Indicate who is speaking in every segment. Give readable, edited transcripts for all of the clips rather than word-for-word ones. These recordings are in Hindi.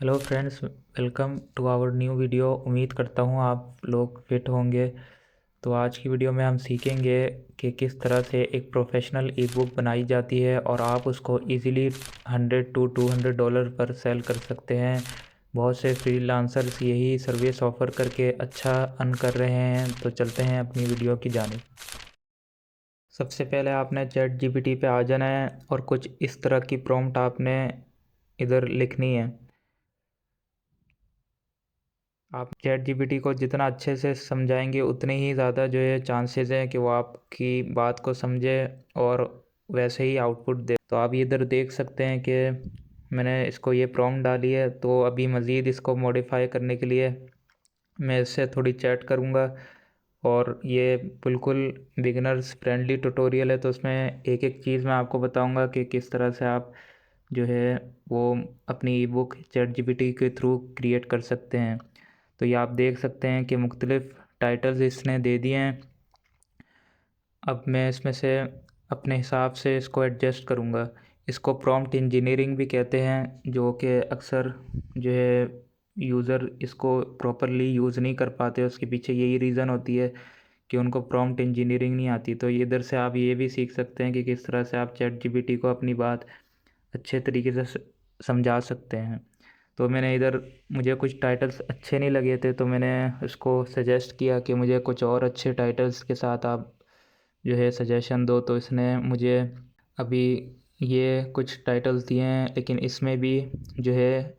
Speaker 1: Hello friends, welcome to our new video. उम्मीद करता हूँ आप लोग फिट होंगे। तो आज की वीडियो में हम सीखेंगे कि किस तरह से एक प्रोफेशनल ई बुक बनाई जाती है और आप उसको इजीली 100 to 200 डॉलर पर सेल कर सकते हैं। बहुत से फ्रीलांसर्स यही सर्विस ऑफ़र करके अच्छा अर्न कर रहे हैं। तो चलते हैं अपनी वीडियो की जानिब। सबसे पहले आपने चैट जीपीटी पे आ जाना है और कुछ इस तरह की प्रॉम्प्ट आपने इधर लिखनी है। आप चैट जीपीटी को जितना अच्छे से समझाएंगे उतने ही ज़्यादा जो है चांसेस हैं कि वो आपकी बात को समझे और वैसे ही आउटपुट दे। तो आप इधर देख सकते हैं कि मैंने इसको ये प्रॉम्प्ट डाली है। तो अभी मज़ीद इसको मॉडिफाई करने के लिए मैं इससे थोड़ी चैट करूँगा। और ये बिल्कुल बिगिनर्स फ्रेंडली ट्यूटोरियल है, तो उसमें एक एक चीज़ मैं आपको बताऊँगा कि किस तरह से आप जो है वो अपनी ई बुक चैट जीपीटी के थ्रू क्रिएट कर सकते हैं। तो ये आप देख सकते हैं कि मुख्तलिफ़ टाइटल्स इसने दे दिए हैं। अब मैं इसमें से अपने हिसाब से इसको एडजस्ट करूँगा। इसको प्रॉम्प्ट इंजीनियरिंग भी कहते हैं, जो कि अक्सर जो है यूज़र इसको प्रॉपरली यूज़ नहीं कर पाते। उसके पीछे यही रीज़न होती है कि उनको प्रॉम्प्ट इंजीनियरिंग नहीं आती। तो इधर से आप ये भी सीख सकते हैं कि किस तरह से आप चैट जीपीटी को अपनी बात अच्छे तरीके से समझा सकते हैं। तो मैंने इधर मुझे कुछ टाइटल्स अच्छे नहीं लगे थे, तो मैंने उसको सजेस्ट किया कि मुझे कुछ और अच्छे टाइटल्स के साथ आप जो है सजेशन दो। तो इसने मुझे अभी ये कुछ टाइटल्स दिए हैं, लेकिन इसमें भी जो है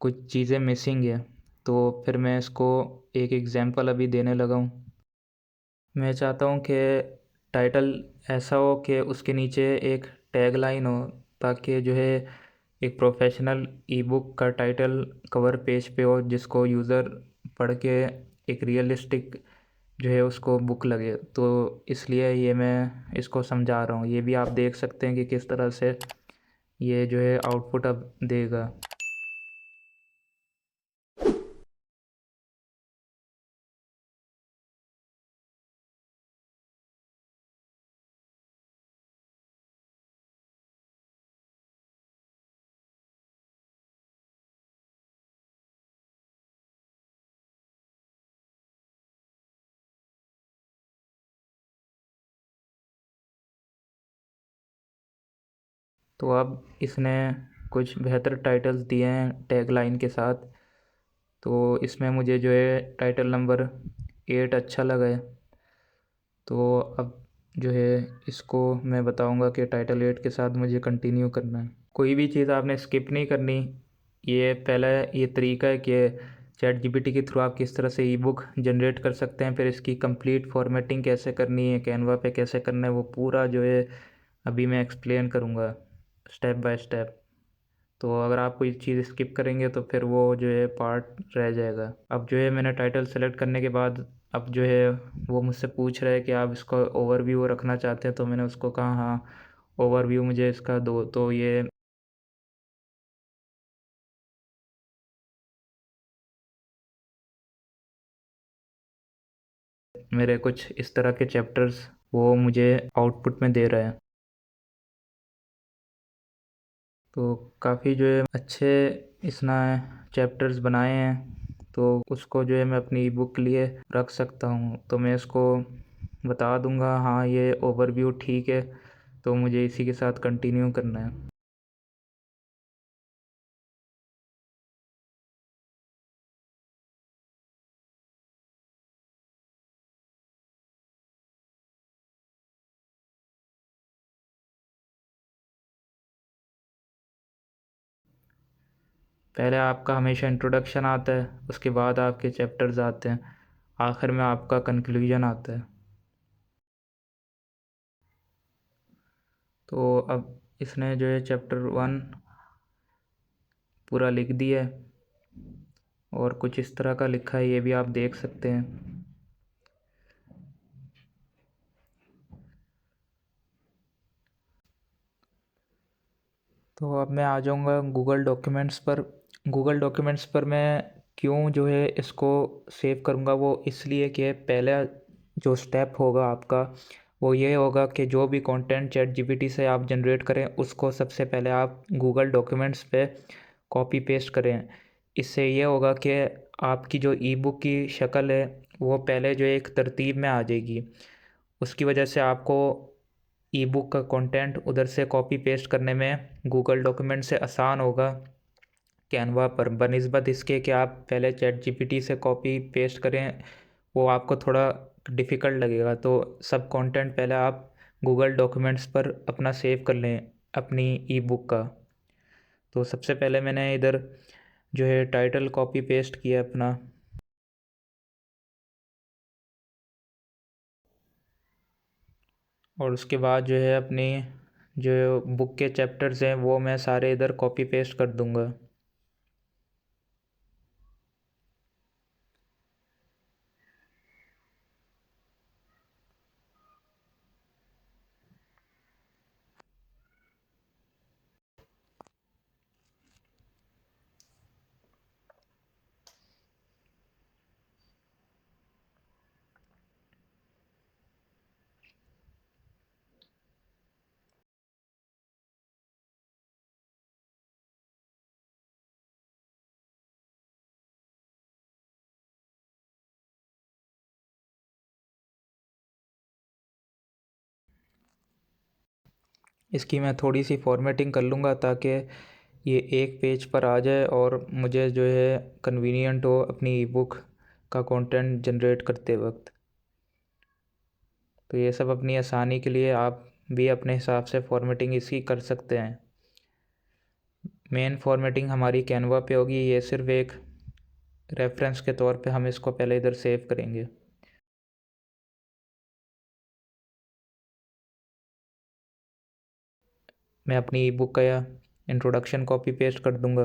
Speaker 1: कुछ चीज़ें मिसिंग है। तो फिर मैं इसको एक एग्ज़ाम्पल अभी देने लगा हूँ। मैं चाहता हूँ कि टाइटल ऐसा हो कि उसके नीचे एक टैग लाइन हो, ताकि जो है एक प्रोफेशनल ई बुक का टाइटल कवर पेज पे हो, जिसको यूज़र पढ़ के एक रियलिस्टिक जो है उसको बुक लगे। तो इसलिए ये मैं इसको समझा रहा हूँ। ये भी आप देख सकते हैं कि किस तरह से ये जो है आउटपुट अब देगा। तो अब इसने कुछ बेहतर टाइटल्स दिए हैं टैग लाइन के साथ। तो इसमें मुझे जो है टाइटल नंबर 8 अच्छा लगा है। तो अब जो है इसको मैं बताऊंगा कि टाइटल 8 के साथ मुझे कंटिन्यू करना है। कोई भी चीज़ आपने स्किप नहीं करनी। ये पहला ये तरीका है कि चैट जीपीटी के थ्रू आप किस तरह से ई बुक जनरेट कर सकते हैं। फिर इसकी कंप्लीट फॉर्मेटिंग कैसे करनी है, कैनवा पे कैसे करना है, वो पूरा जो है अभी मैं एक्सप्लेन करूँगा स्टेप बाय स्टेप। तो अगर आप कोई चीज़ स्किप करेंगे तो फिर वो जो है पार्ट रह जाएगा। अब जो है मैंने टाइटल सेलेक्ट करने के बाद अब जो है वो मुझसे पूछ रहा है कि आप इसका ओवरव्यू रखना चाहते हैं। तो मैंने उसको कहा हाँ, ओवरव्यू मुझे इसका दो। तो ये मेरे कुछ इस तरह के चैप्टर्स वो मुझे आउटपुट में दे रहा है। तो काफ़ी जो है अच्छे इसने चैप्टर्स बनाए हैं। तो उसको जो है मैं अपनी ई बुक के लिए रख सकता हूँ। तो मैं इसको बता दूंगा हाँ ये ओवरव्यू ठीक है, तो मुझे इसी के साथ कंटिन्यू करना है। पहले आपका हमेशा इंट्रोडक्शन आता है, उसके बाद आपके चैप्टर्स आते हैं, आखिर में आपका कंक्लूजन आता है। तो अब इसने जो है चैप्टर 1 पूरा लिख दिया है और कुछ इस तरह का लिखा है, ये भी आप देख सकते हैं। तो अब मैं आ जाऊँगा गूगल डॉक्यूमेंट्स पर। गूगल डॉक्यूमेंट्स पर मैं क्यों जो है इसको सेव करूँगा, वो इसलिए कि पहला जो स्टेप होगा आपका वो ये होगा कि जो भी कंटेंट चैट जीपीटी से आप जनरेट करें उसको सबसे पहले आप गूगल डॉक्यूमेंट्स पे कॉपी पेस्ट करें। इससे ये होगा कि आपकी जो ई बुक की शक्ल है वो पहले जो एक तरतीब में आ जाएगी। उसकी वजह से आपको ई बुक का कंटेंट उधर से कॉपी पेस्ट करने में गूगल डॉक्यूमेंट से आसान होगा कैनवा पर, बनिस्बत इसके कि आप पहले चैट जीपीटी से कॉपी पेस्ट करें, वो आपको थोड़ा डिफ़िकल्ट लगेगा। तो सब कंटेंट पहले आप गूगल डॉक्यूमेंट्स पर अपना सेव कर लें अपनी ई बुक का। तो सबसे पहले मैंने इधर जो है टाइटल कॉपी पेस्ट किया अपना, और उसके बाद जो है अपनी जो बुक के चैप्टर्स हैं वो मैं सारे इधर कॉपी पेस्ट कर दूंगा। इसकी मैं थोड़ी सी फॉर्मेटिंग कर लूँगा ताकि ये एक पेज पर आ जाए और मुझे जो है कन्वीनियंट हो अपनी ई बुक का कंटेंट जनरेट करते वक्त। तो ये सब अपनी आसानी के लिए आप भी अपने हिसाब से फॉर्मेटिंग इसकी कर सकते हैं। मेन फॉर्मेटिंग हमारी कैनवा पे होगी, ये सिर्फ एक रेफरेंस के तौर पे हम इसको पहले इधर सेव करेंगे। मैं अपनी ई बुक का इंट्रोडक्शन कॉपी पेस्ट कर दूंगा।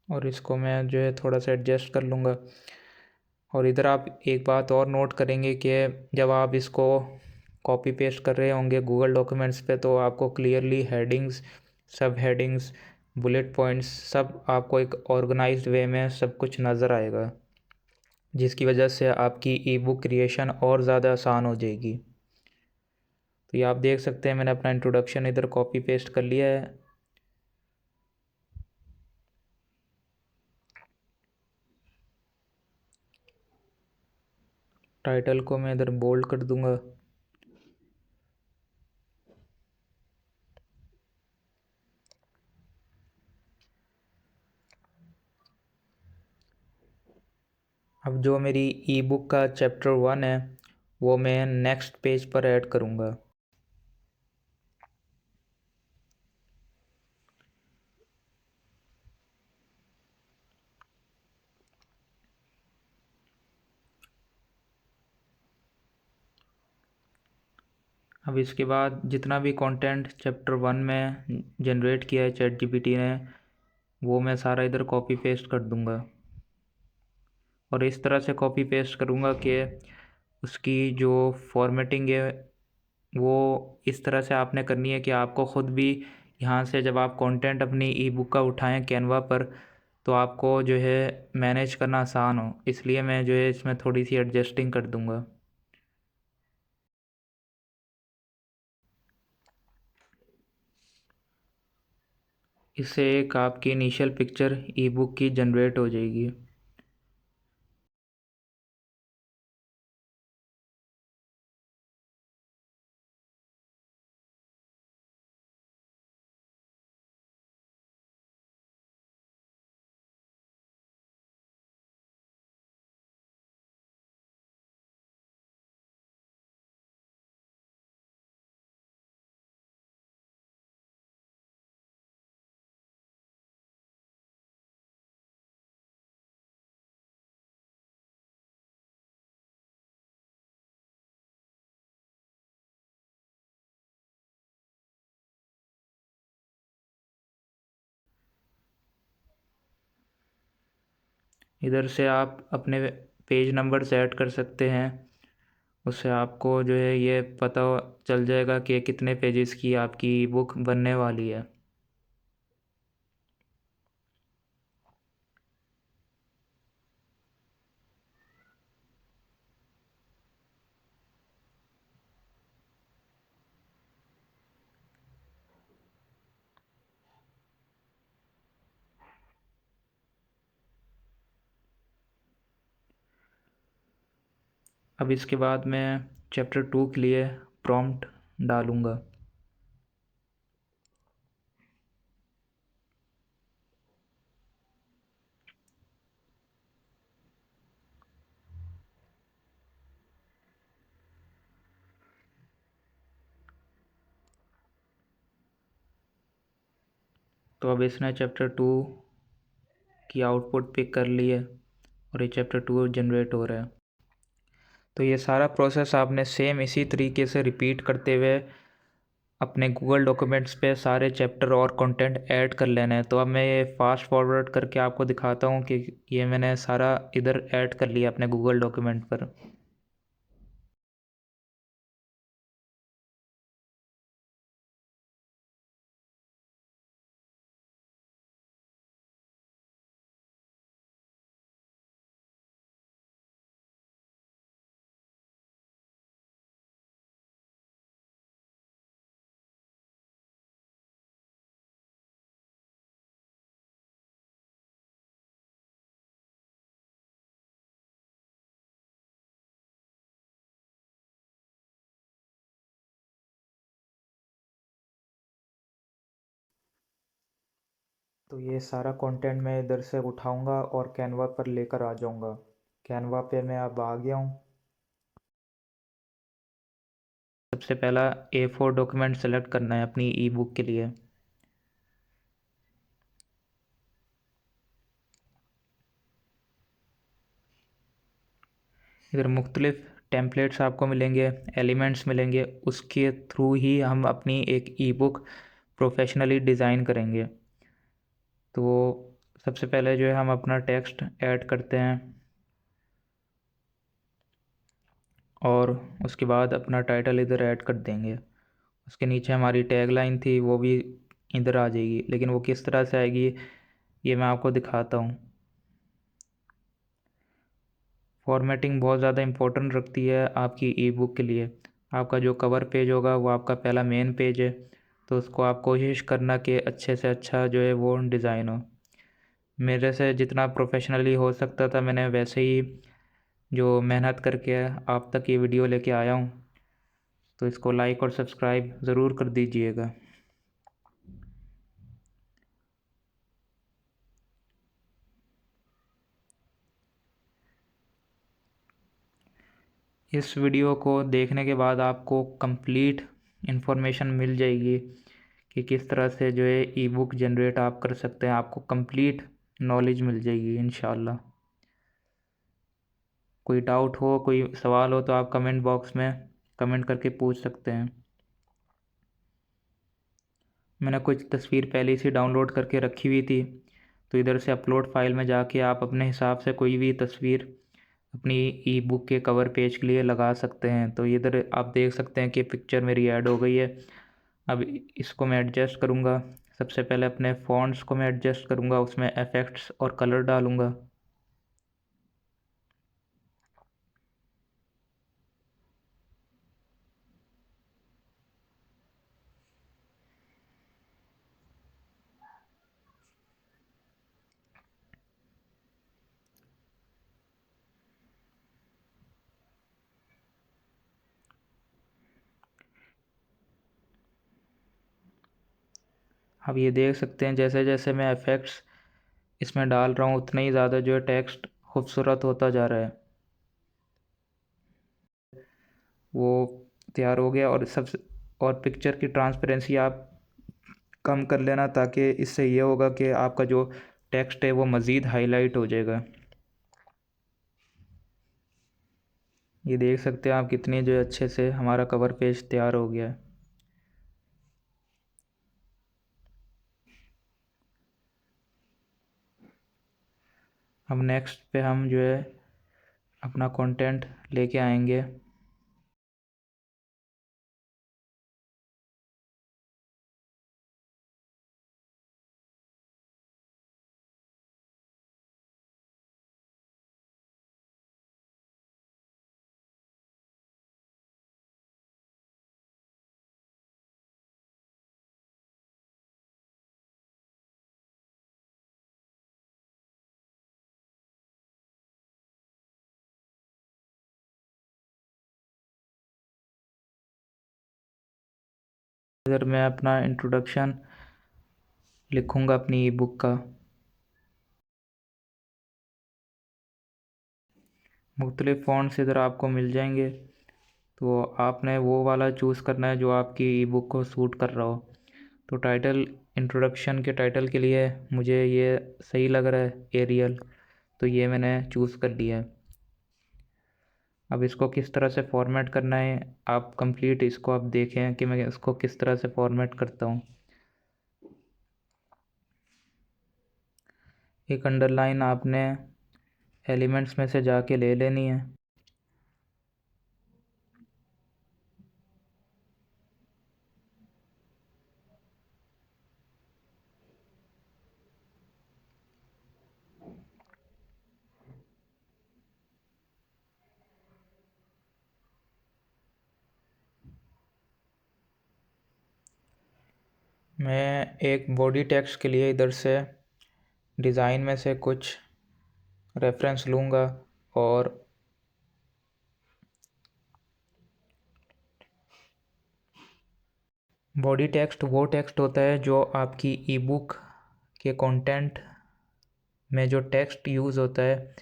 Speaker 1: और इसको मैं जो है थोड़ा सा एडजस्ट कर लूँगा। और इधर आप एक बात और नोट करेंगे कि जब आप इसको कॉपी पेस्ट कर रहे होंगे गूगल डॉक्यूमेंट्स पे तो आपको क्लियरली हेडिंग्स, सब हेडिंग्स, बुलेट पॉइंट्स सब आपको एक ऑर्गेनाइज्ड वे में सब कुछ नज़र आएगा, जिसकी वजह से आपकी ई बुक क्रिएशन और ज़्यादा आसान हो जाएगी। तो ये आप देख सकते हैं मैंने अपना इंट्रोडक्शन इधर कॉपी पेस्ट कर लिया है। टाइटल को मैं इधर बोल्ड कर दूंगा। अब जो मेरी ई बुक का चैप्टर 1 है वो मैं नेक्स्ट पेज पर ऐड करूँगा। अब इसके बाद जितना भी कंटेंट चैप्टर 1 में जनरेट किया है चैट जीपीटी ने वो मैं सारा इधर कॉपी पेस्ट कर दूँगा। और इस तरह से कॉपी पेस्ट करूँगा कि उसकी जो फॉर्मेटिंग है वो इस तरह से आपने करनी है कि आपको ख़ुद भी यहाँ से जब आप कंटेंट अपनी ई बुक का उठाएं कैनवा पर तो आपको जो है मैनेज करना आसान हो, इसलिए मैं जो है इसमें थोड़ी सी एडजस्टिंग कर दूँगा। इससे एक आपकी इनिशियल पिक्चर ई बुक की जनरेट हो जाएगी। इधर से आप अपने पेज नंबर्स ऐड कर सकते हैं, उससे आपको जो है ये पता चल जाएगा कि कितने पेजेस की आपकी बुक बनने वाली है। अब इसके बाद मैं चैप्टर 2 के लिए प्रॉम्प्ट डालूँगा। तो अब इसने चैप्टर 2 की आउटपुट पिक कर ली है और ये चैप्टर 2 जनरेट हो रहा है। तो ये सारा प्रोसेस आपने सेम इसी तरीके से रिपीट करते हुए अपने गूगल डॉक्यूमेंट्स पे सारे चैप्टर और कंटेंट ऐड कर लेना है। तो अब मैं ये फास्ट फॉरवर्ड करके आपको दिखाता हूँ कि ये मैंने सारा इधर ऐड कर लिया अपने गूगल डॉक्यूमेंट पर। तो ये सारा कंटेंट मैं इधर से उठाऊंगा और कैनवा पर लेकर आ जाऊंगा। कैनवा पे मैं अब आ गया हूँ। सबसे पहला A4 डॉक्यूमेंट सेलेक्ट करना है अपनी ई बुक के लिए। इधर मुख्तलिफ टेम्पलेट्स आपको मिलेंगे, एलिमेंट्स मिलेंगे, उसके थ्रू ही हम अपनी एक ई बुक प्रोफेशनली डिज़ाइन करेंगे। तो सबसे पहले जो है हम अपना टेक्स्ट ऐड करते हैं और उसके बाद अपना टाइटल इधर ऐड कर देंगे। उसके नीचे हमारी टैग लाइन थी वो भी इधर आ जाएगी, लेकिन वो किस तरह से आएगी ये मैं आपको दिखाता हूँ। फॉर्मेटिंग बहुत ज़्यादा इम्पोर्टेंट रखती है आपकी ई बुक के लिए। आपका जो कवर पेज होगा वो आपका पहला मेन पेज है, तो उसको आप कोशिश करना कि अच्छे से अच्छा जो है वो डिज़ाइन हो। मेरे से जितना प्रोफेशनली हो सकता था मैंने वैसे ही जो मेहनत करके आप तक ये वीडियो लेके आया हूँ। तो इसको लाइक और सब्सक्राइब ज़रूर कर दीजिएगा। इस वीडियो को देखने के बाद आपको कंप्लीट इन्फॉर्मेशन मिल जाएगी कि किस तरह से जो है ई बुक जनरेट आप कर सकते हैं। आपको कंप्लीट नॉलेज मिल जाएगी इंशाल्लाह। कोई डाउट हो, कोई सवाल हो तो आप कमेंट बॉक्स में कमेंट करके पूछ सकते हैं। मैंने कुछ तस्वीर पहले से डाउनलोड करके रखी हुई थी, तो इधर से अपलोड फाइल में जाके आप अपने हिसाब से कोई भी तस्वीर अपनी ई बुक के कवर पेज के लिए लगा सकते हैं। तो इधर आप देख सकते हैं कि पिक्चर मेरी ऐड हो गई है। अब इसको मैं एडजस्ट करूँगा। सबसे पहले अपने फ़ॉन्ट्स को मैं एडजस्ट करूँगा, उसमें इफ़ेक्ट्स और कलर डालूँगा। अब ये देख सकते हैं जैसे जैसे मैं इफ़ेक्ट्स इसमें डाल रहा हूँ उतना ही ज़्यादा जो है टेक्स्ट खूबसूरत होता जा रहा है। वो तैयार हो गया। और सबसे और पिक्चर की ट्रांसपेरेंसी आप कम कर लेना, ताकि इससे ये होगा कि आपका जो टेक्स्ट है वो मज़ीद हाईलाइट हो जाएगा। ये देख सकते हैं आप कितनी जो है अच्छे से हमारा कवर पेज तैयार हो गया है। अब नेक्स्ट पे हम जो है अपना कंटेंट लेके आएंगे। इधर मैं अपना इंट्रोडक्शन लिखूँगा अपनी ई बुक का। मुख्तलिफ़ फ़ॉन्ट्स इधर आपको मिल जाएंगे, तो आपने वो वाला चूज़ करना है जो आपकी ई बुक को सूट कर रहा हो। तो टाइटल, इंट्रोडक्शन के टाइटल के लिए मुझे ये सही लग रहा है, एरियल, तो ये मैंने चूज़ कर लिया है। अब इसको किस तरह से फॉर्मेट करना है, आप कंप्लीट इसको आप देखें कि मैं इसको किस तरह से फॉर्मेट करता हूँ। एक अंडरलाइन आपने एलिमेंट्स में से जाके ले लेनी है। मैं एक बॉडी टेक्स्ट के लिए इधर से डिज़ाइन में से कुछ रेफरेंस लूँगा, और बॉडी टेक्स्ट वो टेक्स्ट होता है जो आपकी ई बुक के कंटेंट में जो टेक्स्ट यूज़ होता है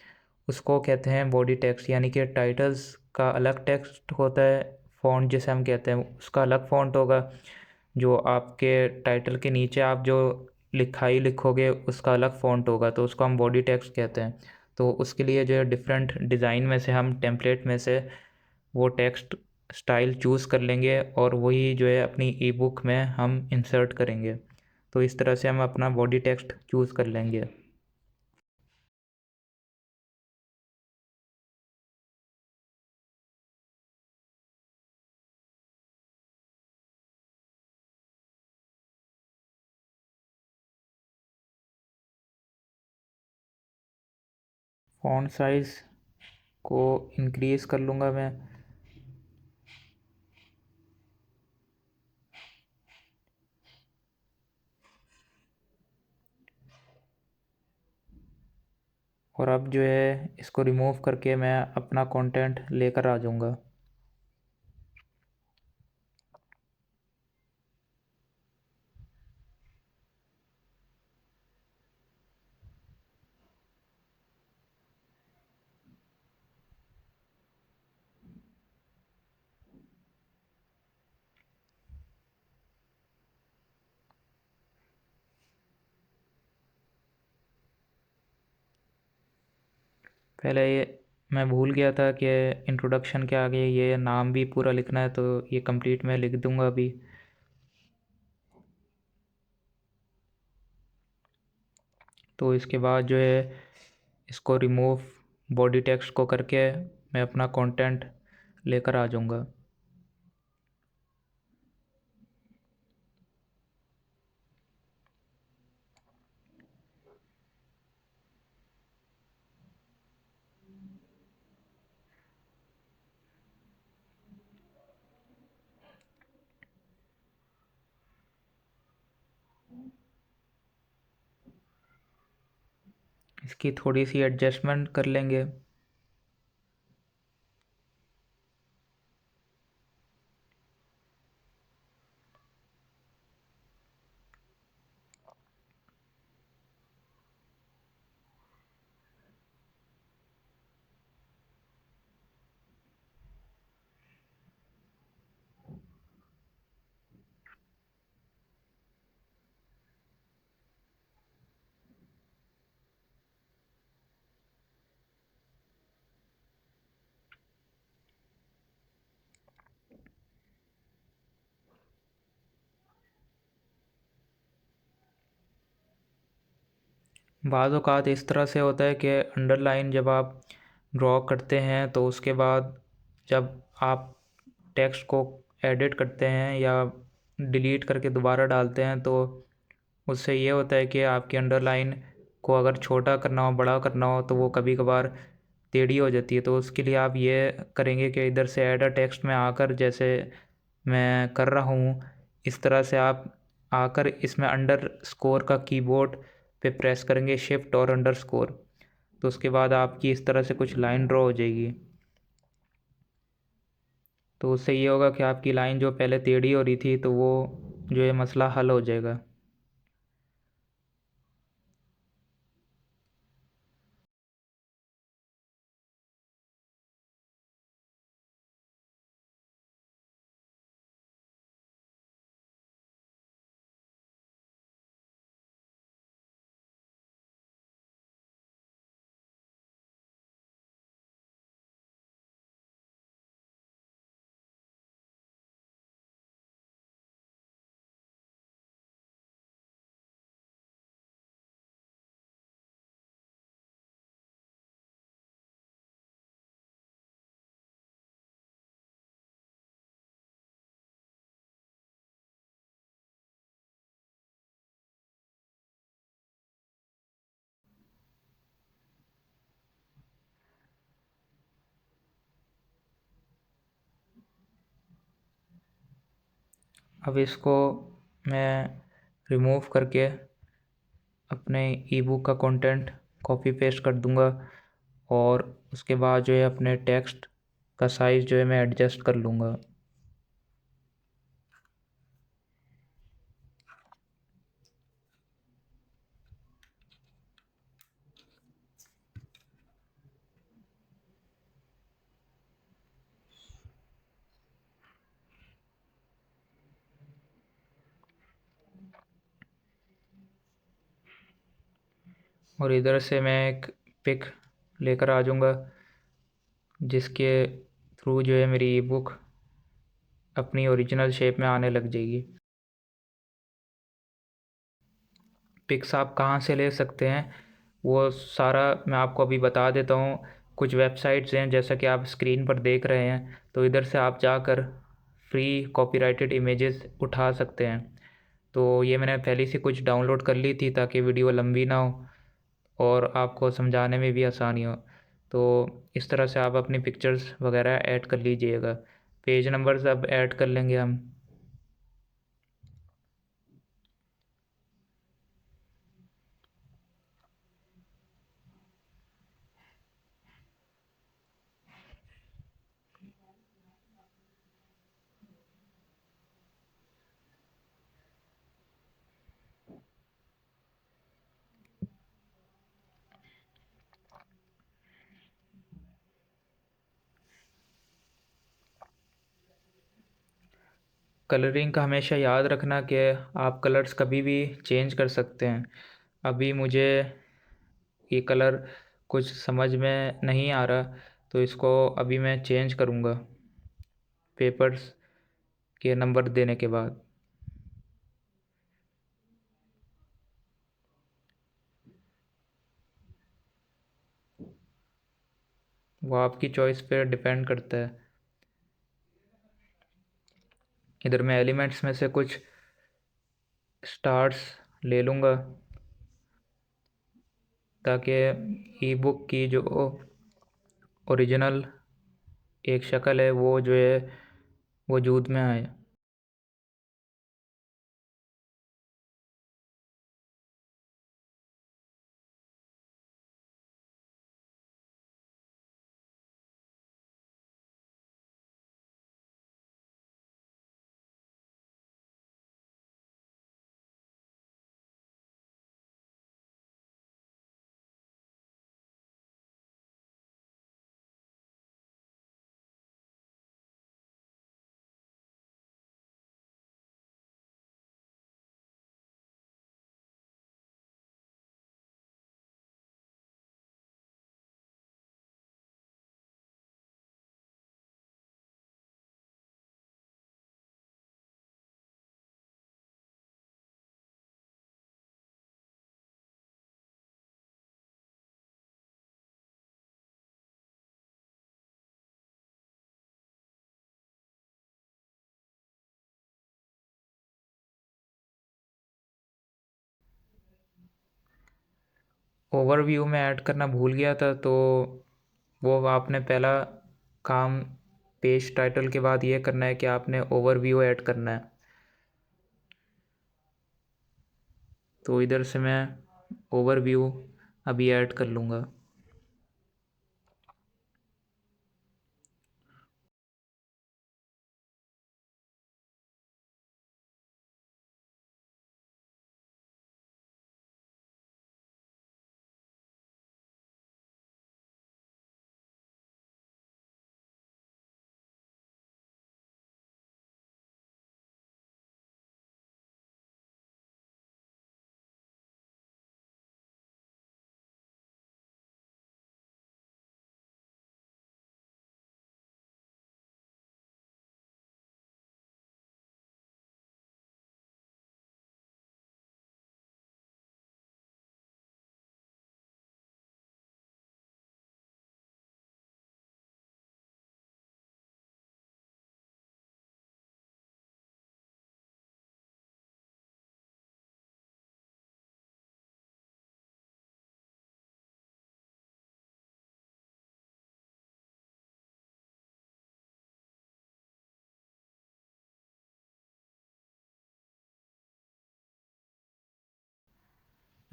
Speaker 1: उसको कहते हैं बॉडी टेक्स्ट। यानी कि टाइटल्स का अलग टेक्स्ट होता है, फ़ॉन्ट जिसे हम कहते हैं उसका अलग फ़ॉन्ट होगा, जो आपके टाइटल के नीचे आप जो लिखाई लिखोगे उसका अलग फ़ॉन्ट होगा, तो उसको हम बॉडी टेक्स्ट कहते हैं। तो उसके लिए जो है डिफरेंट डिज़ाइन में से हम टेम्पलेट में से वो टेक्स्ट स्टाइल चूज़ कर लेंगे और वही जो है अपनी ई बुक में हम इंसर्ट करेंगे। तो इस तरह से हम अपना बॉडी टेक्स्ट चूज़ कर लेंगे। फ़ॉन्ट साइज़ को इंक्रीज़ कर लूँगा मैं। और अब जो है इसको रिमूव करके मैं अपना कंटेंट लेकर आ जाऊँगा। पहले ये मैं भूल गया था कि इंट्रोडक्शन के आगे ये नाम भी पूरा लिखना है, तो ये कंप्लीट मैं लिख दूँगा अभी। तो इसके बाद जो है इसको रिमूव बॉडी टेक्स्ट को करके मैं अपना कंटेंट लेकर आ जाऊँगा। इसकी थोड़ी सी एडजस्टमेंट कर लेंगे। बाज़ औक़ात इस तरह से होता है कि अंडरलाइन जब आप ड्रॉ करते हैं तो उसके बाद जब आप टेक्स्ट को एडिट करते हैं या डिलीट करके दोबारा डालते हैं, तो उससे ये होता है कि आपकी अंडरलाइन को अगर छोटा करना हो, बड़ा करना हो, तो वो कभी कभार टेढ़ी हो जाती है। तो उसके लिए आप ये करेंगे कि इधर से ऐड अ टेक्स्ट में आकर, जैसे मैं कर रहा हूँ इस तरह से आप आकर इसमें अंडर स्कोर का कीबोर्ड पे प्रेस करेंगे, शिफ्ट और अंडर स्कोर, तो उसके बाद आपकी इस तरह से कुछ लाइन ड्रॉ हो जाएगी। तो उससे ये होगा कि आपकी लाइन जो पहले टेढ़ी हो रही थी तो वो जो ये मसला हल हो जाएगा। अब इसको मैं रिमूव करके अपने ई बुक का कंटेंट कॉपी पेस्ट कर दूंगा, और उसके बाद जो है अपने टेक्स्ट का साइज़ जो है मैं एडजस्ट कर लूँगा। और इधर से मैं एक पिक लेकर आ जाऊँगा, जिसके थ्रू जो है मेरी ई बुक अपनी ओरिजिनल शेप में आने लग जाएगी। पिक्स आप कहाँ से ले सकते हैं वो सारा मैं आपको अभी बता देता हूँ। कुछ वेबसाइट्स हैं जैसा कि आप स्क्रीन पर देख रहे हैं, तो इधर से आप जाकर फ्री कॉपीराइटेड इमेजेस उठा सकते हैं। तो ये मैंने पहले से कुछ डाउनलोड कर ली थी ताकि वीडियो लंबी ना हो और आपको समझाने में भी आसानी हो। तो इस तरह से आप अपनी पिक्चर्स वगैरह ऐड कर लीजिएगा। पेज नंबर्स अब ऐड कर लेंगे हम। कलरिंग का हमेशा याद रखना कि आप कलर्स कभी भी चेंज कर सकते हैं। अभी मुझे ये कलर कुछ समझ में नहीं आ रहा, तो इसको अभी मैं चेंज करूँगा पेपर्स के नंबर देने के बाद। वो आपकी चॉइस पे डिपेंड करता है। इधर मैं एलिमेंट्स में से कुछ स्टार्स ले लूँगा ताकि ई बुक की जो ओरिजिनल एक शक्ल है वो जो है वजूद में आए। ओवरव्यू में ऐड करना भूल गया था, तो वो आपने पहला काम पेज टाइटल के बाद ये करना है कि आपने ओवरव्यू ऐड करना है। तो इधर से मैं ओवरव्यू अभी ऐड कर लूँगा।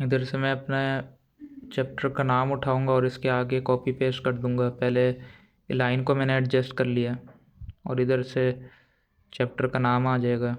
Speaker 1: इधर से मैं अपने चैप्टर का नाम उठाऊंगा और इसके आगे कॉपी पेस्ट कर दूंगा। पहले लाइन को मैंने एडजस्ट कर लिया और इधर से चैप्टर का नाम आ जाएगा।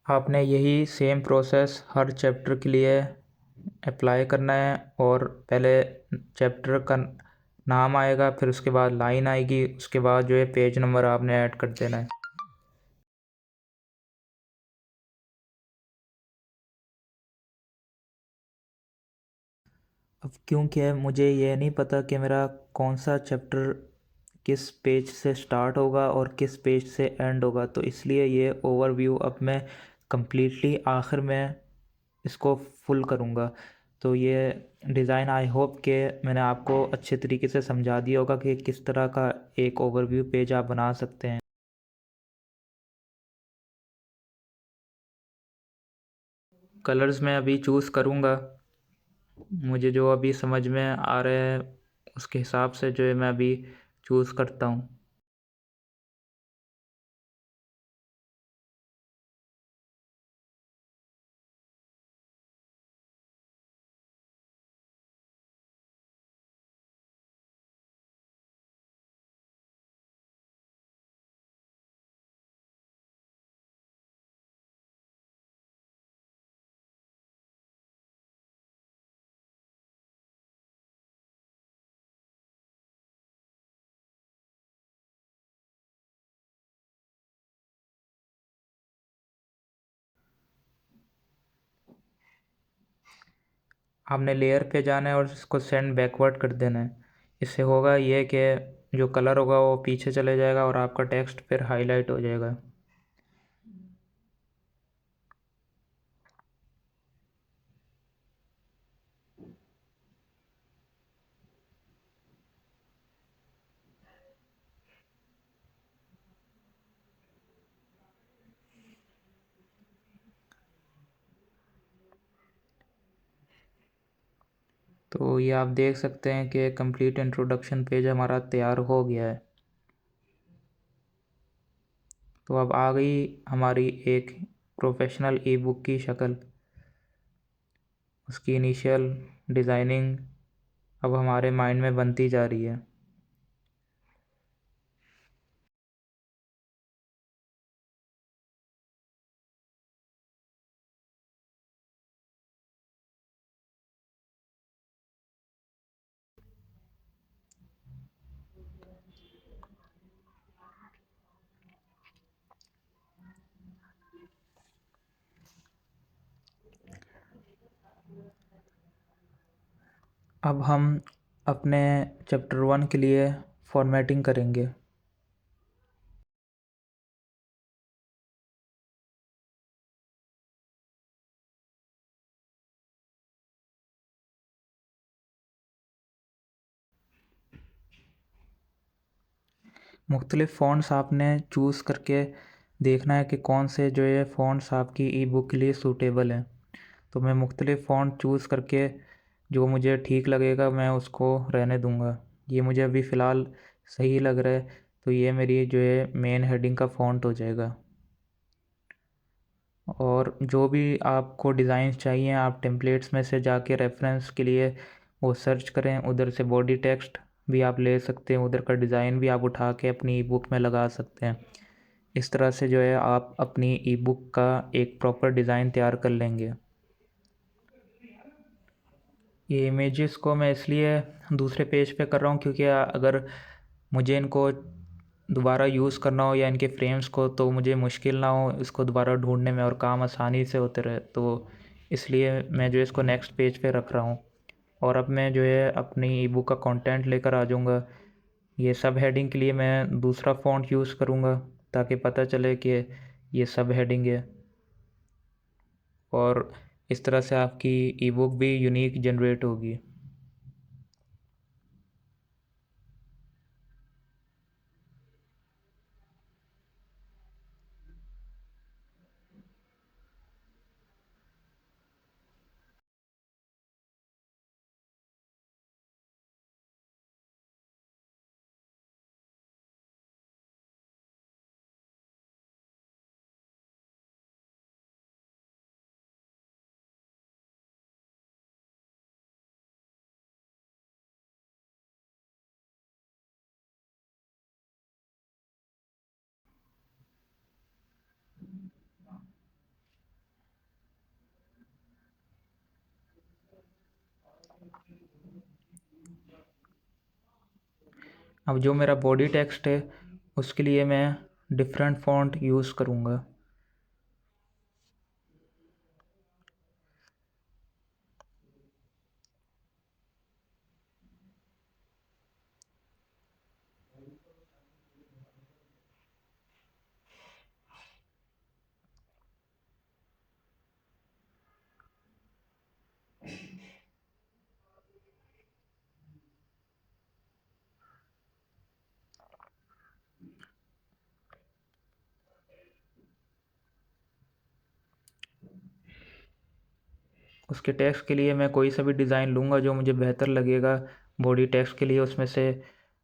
Speaker 1: आपने यही सेम प्रोसेस हर चैप्टर के लिए अप्लाई करना है। और पहले चैप्टर का नाम आएगा, फिर उसके बाद लाइन आएगी, उसके बाद जो है पेज नंबर आपने ऐड कर देना है। अब क्योंकि मुझे ये नहीं पता कि मेरा कौन सा चैप्टर किस पेज से स्टार्ट होगा और किस पेज से एंड होगा, तो इसलिए ये ओवरव्यू अब मैं कंप्लीटली आखिर में इसको फुल करूँगा। तो ये डिज़ाइन आई होप कि मैंने आपको अच्छे तरीके से समझा दिया होगा कि किस तरह का एक ओवरव्यू पेज आप बना सकते हैं। कलर्स मैं अभी चूज़ करूँगा, मुझे जो अभी समझ में आ रहा है उसके हिसाब से जो है मैं अभी चूज़ करता हूँ। आपने लेयर पे जाना है और इसको सेंड बैकवर्ड कर देना है। इससे होगा ये कि जो कलर होगा वो पीछे चले जाएगा और आपका टेक्स्ट फिर हाईलाइट हो जाएगा। तो ये आप देख सकते हैं कि कंप्लीट इंट्रोडक्शन पेज हमारा तैयार हो गया है। तो अब आ गई हमारी एक प्रोफेशनल ई बुक की शक्ल। उसकी इनिशियल डिज़ाइनिंग अब हमारे माइंड में बनती जा रही है। अब हम अपने चैप्टर 1 के लिए फॉर्मेटिंग करेंगे। मुख्तलिफ़ फ़ॉन्ट्स आपने चूज़ करके देखना है कि कौन से जो है फ़ॉन्ट्स आपकी ई बुक के लिए सूटेबल हैं। तो मैं मुख्तलिफ़ फ़ॉन्ट चूज़ करके जो मुझे ठीक लगेगा मैं उसको रहने दूँगा। ये मुझे अभी फ़िलहाल सही लग रहा है, तो ये मेरी जो है मेन हेडिंग का फ़ॉन्ट हो जाएगा। और जो भी आपको डिज़ाइंस चाहिए आप टेम्पलेट्स में से जाके रेफरेंस के लिए वो सर्च करें। उधर से बॉडी टेक्स्ट भी आप ले सकते हैं, उधर का डिज़ाइन भी आप उठा के अपनी ई बुक में लगा सकते हैं। इस तरह से जो है आप अपनी ई बुक का एक प्रॉपर डिज़ाइन तैयार कर लेंगे। ये इमेजेस को मैं इसलिए दूसरे पेज पे कर रहा हूँ क्योंकि अगर मुझे इनको दोबारा यूज़ करना हो या इनके फ्रेम्स को, तो मुझे मुश्किल ना हो इसको दोबारा ढूंढने में और काम आसानी से होते रहे, तो इसलिए मैं जो है इसको नेक्स्ट पेज पे रख रहा हूँ। और अब मैं जो है अपनी ई बुक का कंटेंट लेकर आ जाऊँगा। ये सब हेडिंग के लिए मैं दूसरा फ़ॉन्ट यूज़ करूँगा ताकि पता चले कि ये सब हेडिंग है। और इस तरह से आपकी ई बुक भी यूनिक जनरेट होगी। अब जो मेरा बॉडी टेक्स्ट है उसके लिए मैं डिफरेंट फ़ॉन्ट यूज़ करूँगा। उसके टेक्स्ट के लिए मैं कोई सा भी डिज़ाइन लूँगा जो मुझे बेहतर लगेगा बॉडी टेक्स्ट के लिए। उसमें से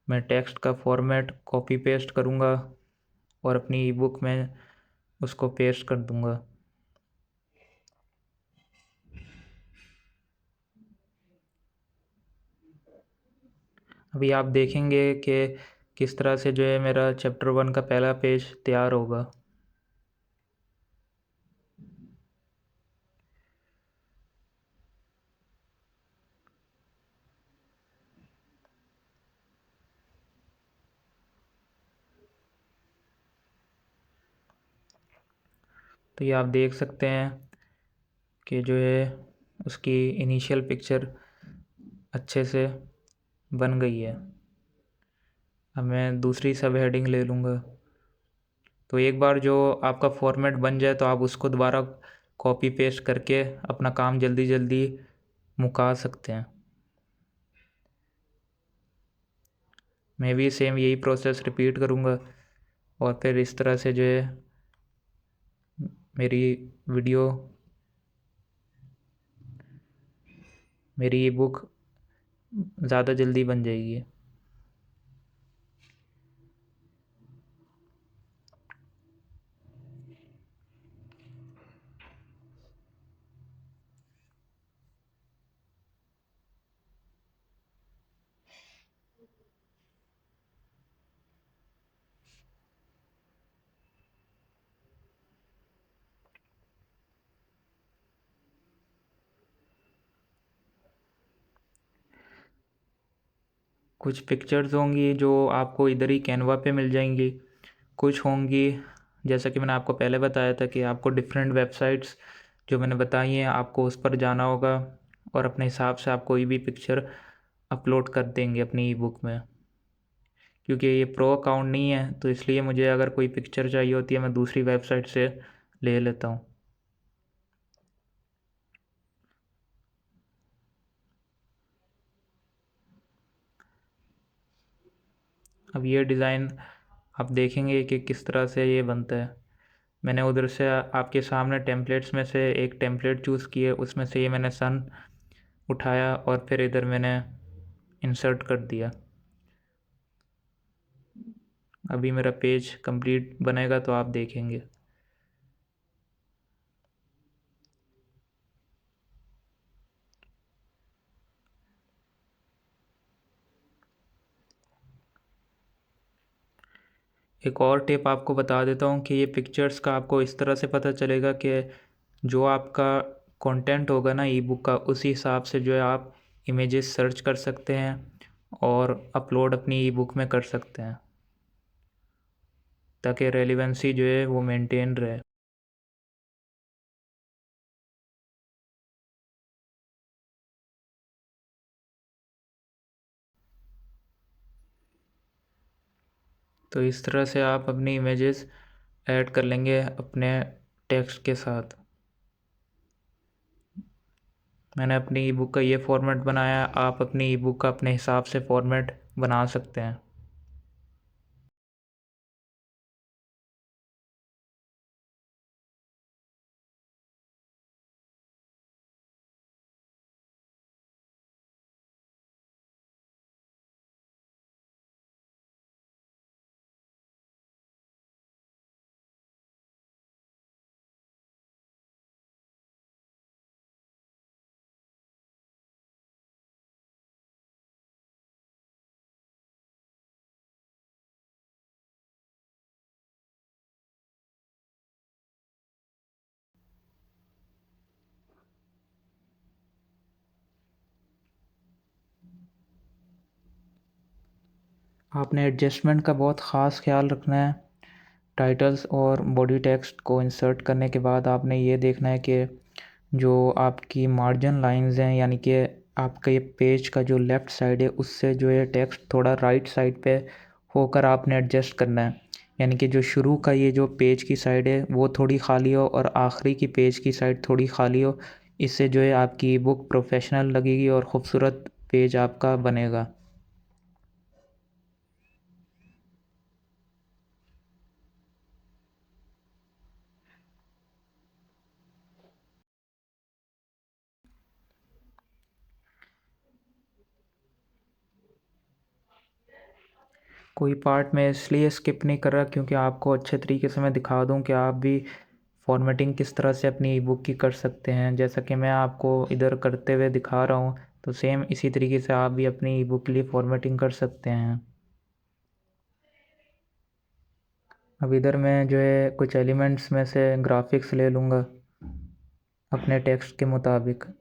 Speaker 1: मैं टेक्स्ट का फॉर्मेट कॉपी पेस्ट करूँगा और अपनी ई बुक में उसको पेस्ट कर दूँगा। अभी आप देखेंगे कि किस तरह से जो है मेरा चैप्टर 1 का पहला पेज तैयार होगा। तो ये आप देख सकते हैं कि जो है उसकी इनिशियल पिक्चर अच्छे से बन गई है। अब मैं दूसरी सब हेडिंग ले लूँगा। तो एक बार जो आपका फॉर्मेट बन जाए तो आप उसको दोबारा कॉपी पेस्ट करके अपना काम जल्दी जल्दी मुका सकते हैं। मैं भी सेम यही प्रोसेस रिपीट करूँगा और फिर इस तरह से जो है मेरी वीडियो मेरी ई बुक ज़्यादा जल्दी बन जाएगी। कुछ पिक्चर्स होंगी जो आपको इधर ही कैनवा पे मिल जाएंगी, कुछ होंगी जैसा कि मैंने आपको पहले बताया था कि आपको डिफरेंट वेबसाइट्स जो मैंने बताई हैं आपको उस पर जाना होगा और अपने हिसाब से आप कोई भी पिक्चर अपलोड कर देंगे अपनी ई बुक में। क्योंकि ये प्रो अकाउंट नहीं है तो इसलिए मुझे अगर कोई पिक्चर चाहिए होती है मैं दूसरी वेबसाइट से ले लेता हूँ। अब ये डिज़ाइन आप देखेंगे कि किस तरह से ये बनता है। मैंने उधर से आपके सामने टेम्पलेट्स में से एक टेम्पलेट चूज़ किए, उसमें से ये मैंने सन उठाया और फिर इधर मैंने इंसर्ट कर दिया। अभी मेरा पेज कंप्लीट बनेगा तो आप देखेंगे। एक और टिप आपको बता देता हूँ कि ये पिक्चर्स का आपको इस तरह से पता चलेगा कि जो आपका कंटेंट होगा ना ई बुक का, उसी हिसाब से जो है आप इमेजेस सर्च कर सकते हैं और अपलोड अपनी ई बुक में कर सकते हैं, ताकि रेलिवेंसी जो है वो मेंटेन रहे। तो इस तरह से आप अपनी इमेजेस ऐड कर लेंगे अपने टेक्स्ट के साथ। मैंने अपनी ई बुक का ये फॉर्मेट बनाया, आप अपनी ई बुक का अपने हिसाब से फॉर्मेट बना सकते हैं। आपने एडजस्टमेंट का बहुत ख़ास ख्याल रखना है। टाइटल्स और बॉडी टेक्स्ट को इंसर्ट करने के बाद आपने ये देखना है कि जो आपकी मार्जिन लाइंस हैं, यानी कि आपका ये पेज का जो लेफ़्ट साइड है उससे जो है टेक्स्ट थोड़ा राइट साइड पे होकर आपने एडजस्ट करना है। यानी कि जो शुरू का ये जो पेज की साइड है वो थोड़ी खाली हो और आखिरी की पेज की साइड थोड़ी खाली हो। इससे जो है आपकी बुक प्रोफेशनल लगेगी और ख़ूबसूरत पेज आपका बनेगा। कोई पार्ट मैं इसलिए स्किप नहीं कर रहा क्योंकि आपको अच्छे तरीके से मैं दिखा दूं कि आप भी फॉर्मेटिंग किस तरह से अपनी ई बुक की कर सकते हैं। जैसा कि मैं आपको इधर करते हुए दिखा रहा हूँ, तो सेम इसी तरीके से आप भी अपनी ई बुक के लिए फॉर्मेटिंग कर सकते हैं। अब इधर मैं जो है कुछ एलिमेंट्स में से ग्राफिक्स ले लूँगा अपने टेक्स्ट के मुताबिक।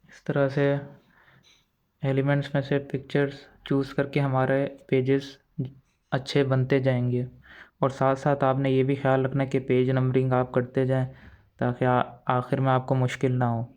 Speaker 1: इस तरह से एलिमेंट्स में से पिक्चर्स चूज़ करके हमारे पेजेस अच्छे बनते जाएंगे। और साथ साथ आपने ये भी ख्याल रखना कि पेज नंबरिंग आप करते जाएं, ताकि आखिर में आपको मुश्किल ना हो।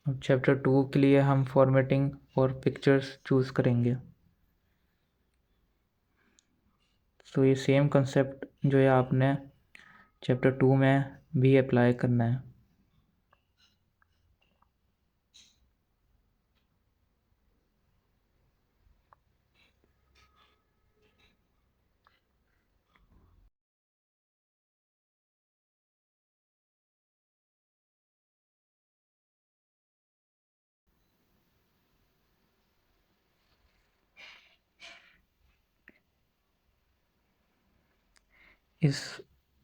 Speaker 1: अब चैप्टर 2 के लिए हम फॉर्मेटिंग और पिक्चर्स चूज़ करेंगे। तो ये सेम कंसेप्ट जो है आपने चैप्टर 2 में भी अप्लाई करना है। इस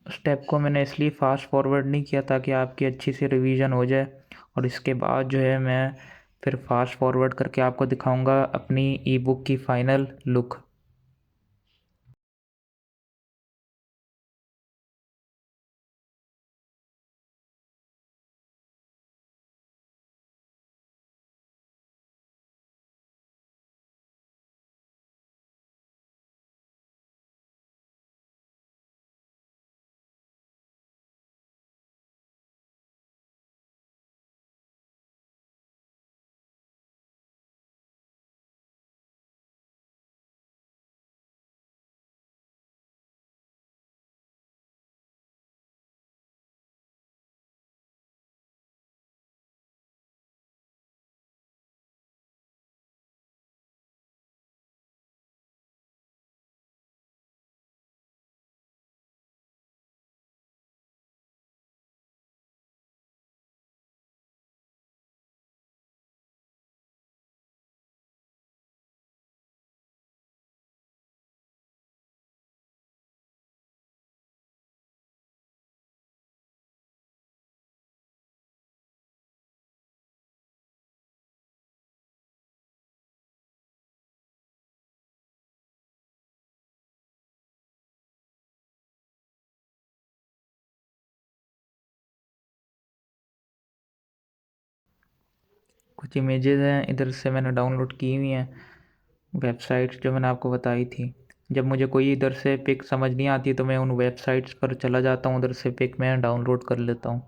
Speaker 1: स्टेप को मैंने इसलिए फास्ट फॉरवर्ड नहीं किया ताकि आपकी अच्छी सी रिवीजन हो जाए, और इसके बाद जो है मैं फिर फास्ट फॉरवर्ड करके आपको दिखाऊंगा अपनी ई बुक की फ़ाइनल लुक। कुछ इमेजेस हैं इधर से मैंने डाउनलोड की हुई हैं, वेबसाइट्स जो मैंने आपको बताई थी। जब मुझे कोई इधर से पिक समझ नहीं आती तो मैं उन वेबसाइट्स पर चला जाता हूँ, उधर से पिक मैं डाउनलोड कर लेता हूँ।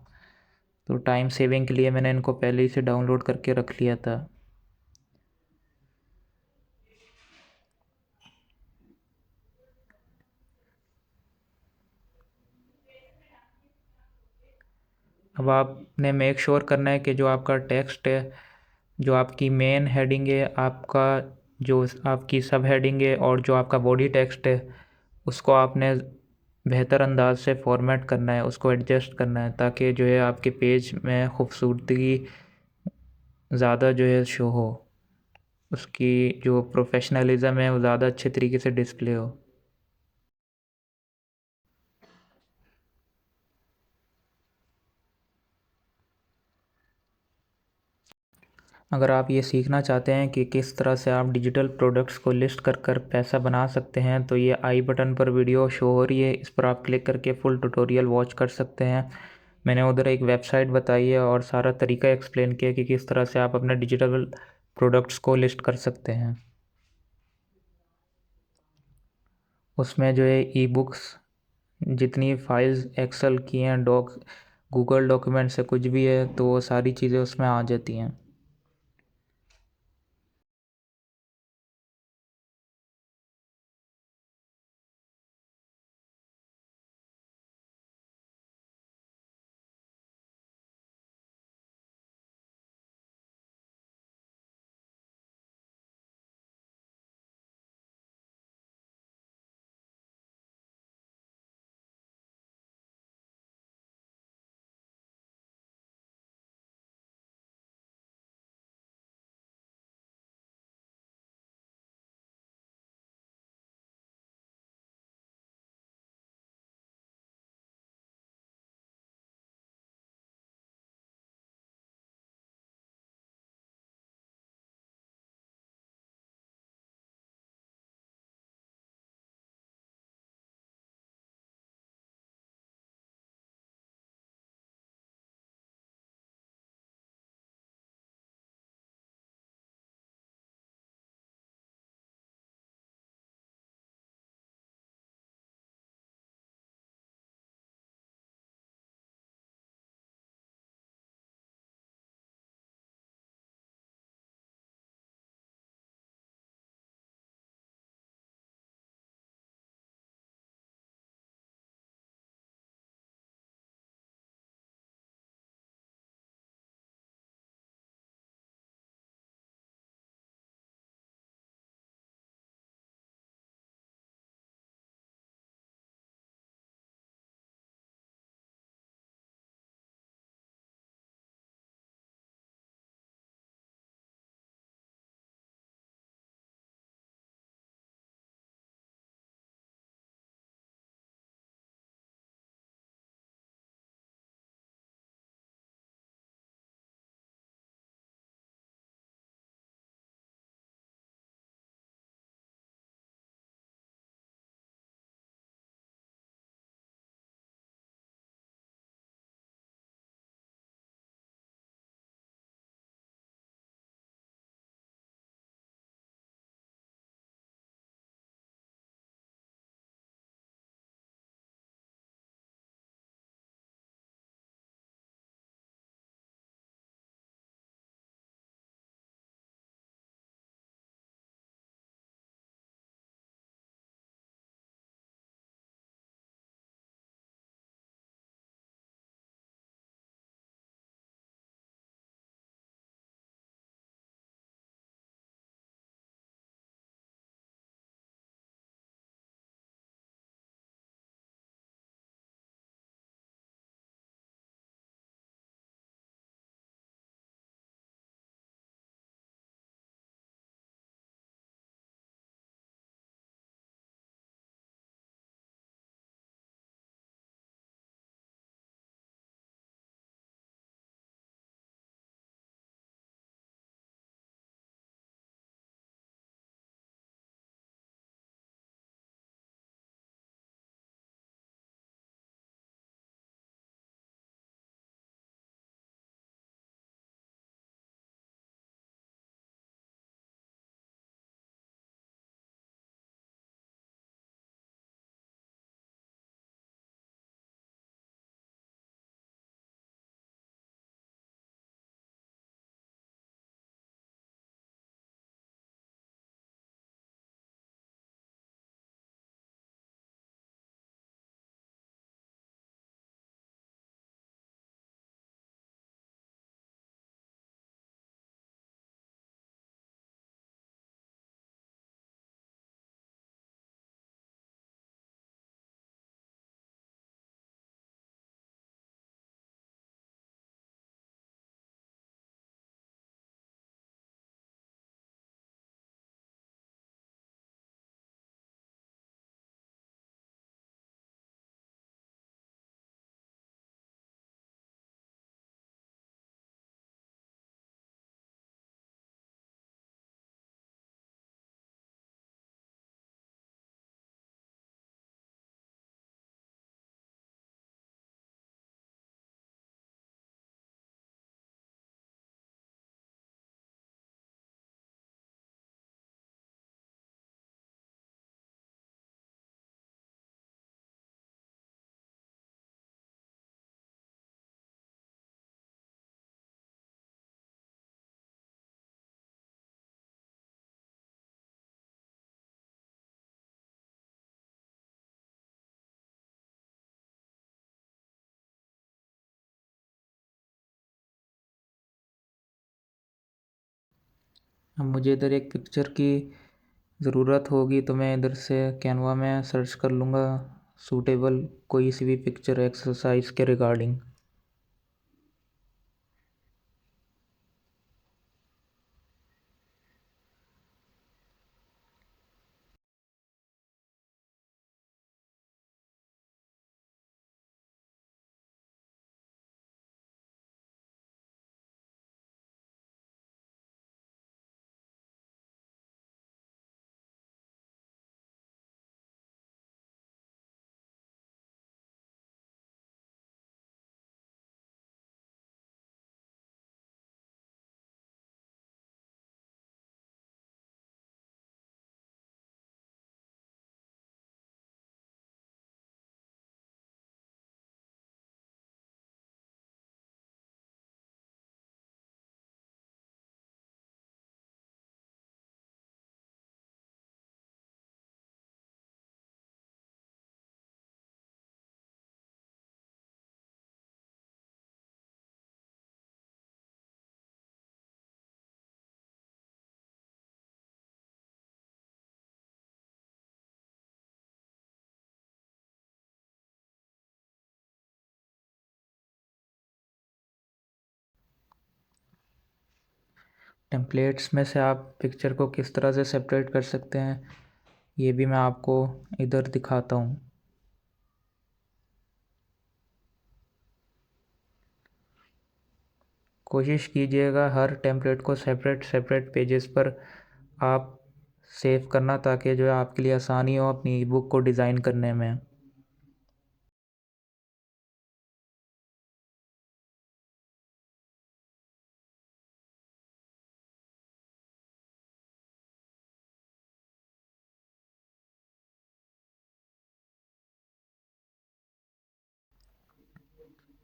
Speaker 1: तो टाइम सेविंग के लिए मैंने इनको पहले ही से डाउनलोड करके रख लिया था। अब आपने मेक श्योर करना है कि जो आपका टेक्स्ट है, जो आपकी मेन हेडिंग है, आपका जो आपकी सब हेडिंग है और जो आपका बॉडी टेक्स्ट है, उसको आपने बेहतर अंदाज से फॉर्मेट करना है, उसको एडजस्ट करना है ताकि जो है आपके पेज में खूबसूरती ज़्यादा जो है शो हो, उसकी जो प्रोफेशनलिज्म है वो ज़्यादा अच्छे तरीके से डिस्प्ले हो। अगर आप ये सीखना चाहते हैं कि किस तरह से आप डिजिटल प्रोडक्ट्स को लिस्ट कर कर पैसा बना सकते हैं, तो ये आई बटन पर वीडियो शो हो रही है, इस पर आप क्लिक करके फुल ट्यूटोरियल वॉच कर सकते हैं। मैंने उधर एक वेबसाइट बताई है और सारा तरीका एक्सप्लेन किया कि किस तरह से आप अपने डिजिटल प्रोडक्ट्स को लिस्ट कर सकते हैं। उसमें जो है ई बुक्स जितनी फाइल्स एक्सेल की हैं, गूगल डॉक्यूमेंट से कुछ भी है, तो वो सारी चीज़ें उसमें आ जाती हैं। अब मुझे इधर एक पिक्चर की ज़रूरत होगी तो मैं इधर से कैनवा में सर्च कर लूँगा सूटेबल कोई सी भी पिक्चर एक्सरसाइज के रिगार्डिंग। टेम्पलेट्स में से आप पिक्चर को किस तरह से सेपरेट कर सकते हैं ये भी मैं आपको इधर दिखाता हूँ। कोशिश कीजिएगा हर टेम्पलेट को सेपरेट सेपरेट पेजेस पर आप सेव करना ताकि जो है आपके लिए आसानी हो अपनी ई बुक को डिज़ाइन करने में।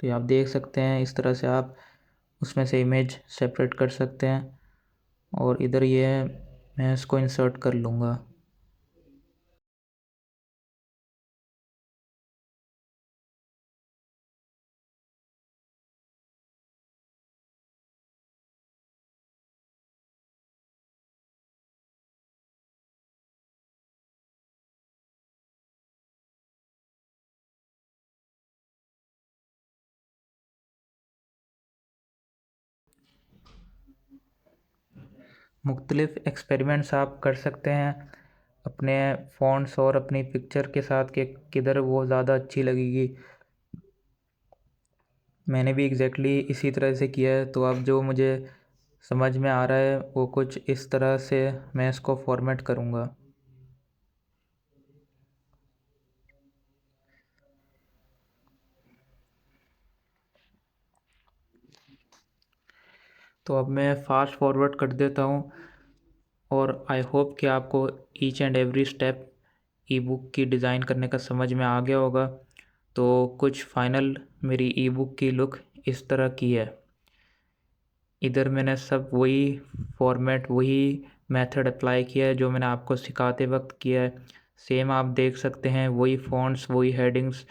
Speaker 1: तो ये आप देख सकते हैं इस तरह से आप उसमें से इमेज सेपरेट कर सकते हैं और इधर ये मैं इसको इंसर्ट कर लूँगा। मुख्तलिफ़ एक्सपेरिमेंट्स आप कर सकते हैं अपने फ़ॉन्ट्स और अपनी पिक्चर के साथ कि किधर वो ज़्यादा अच्छी लगेगी। मैंने भी एग्जैक्टली इसी तरह से किया है तो अब जो मुझे समझ में आ रहा है वो कुछ इस तरह से मैं इसको फॉर्मेट करूँगा। तो अब मैं फास्ट फॉरवर्ड कर देता हूँ और आई होप कि आपको each and every step E book की डिज़ाइन करने का समझ में आ गया होगा। तो कुछ फाइनल मेरी ई बुक की लुक इस तरह की है। इधर मैंने सब वही फॉर्मेट वही मेथड अप्लाई किया है जो मैंने आपको सिखाते वक्त किया है। सेम आप देख सकते हैं वही फ़ॉन्ट्स वही हेडिंग्स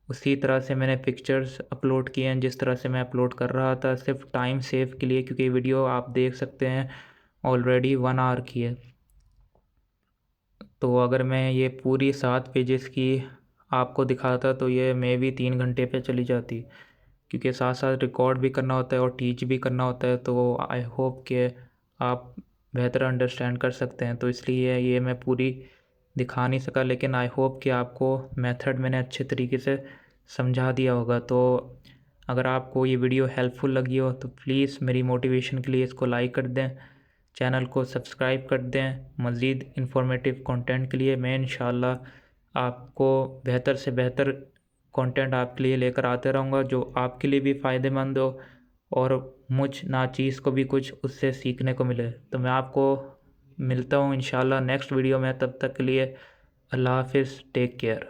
Speaker 1: उसी तरह से मैंने पिक्चर्स अपलोड किए हैं जिस तरह से मैं अपलोड कर रहा था सिर्फ टाइम सेव के लिए क्योंकि वीडियो आप देख सकते हैं ऑलरेडी 1 आवर की है। तो अगर मैं ये पूरी 7 पेजेस की आपको दिखाता तो ये मे भी 3 घंटे पे चली जाती क्योंकि साथ साथ रिकॉर्ड भी करना होता है और टीच भी करना होता है। तो आई होप कि आप बेहतर अंडरस्टैंड कर सकते हैं तो इसलिए ये मैं पूरी दिखा नहीं सका लेकिन आई होप कि आपको मेथड मैंने अच्छे तरीके से समझा दिया होगा। तो अगर आपको ये वीडियो हेल्पफुल लगी हो तो प्लीज़ मेरी मोटिवेशन के लिए इसको लाइक कर दें, चैनल को सब्सक्राइब कर दें। मज़ीद इन्फॉर्मेटिव कंटेंट के लिए मैं इंशाल्लाह आपको बेहतर से बेहतर कंटेंट आपके लिए लेकर आते रहूँगा जो आपके लिए भी फ़ायदेमंद हो और मुझ नाचीज़ को भी कुछ उससे सीखने को मिले। तो मैं आपको मिलता हूँ इंशाल्लाह नेक्स्ट वीडियो में, तब तक के लिए अल्लाह हाफ़िज़, टेक केयर।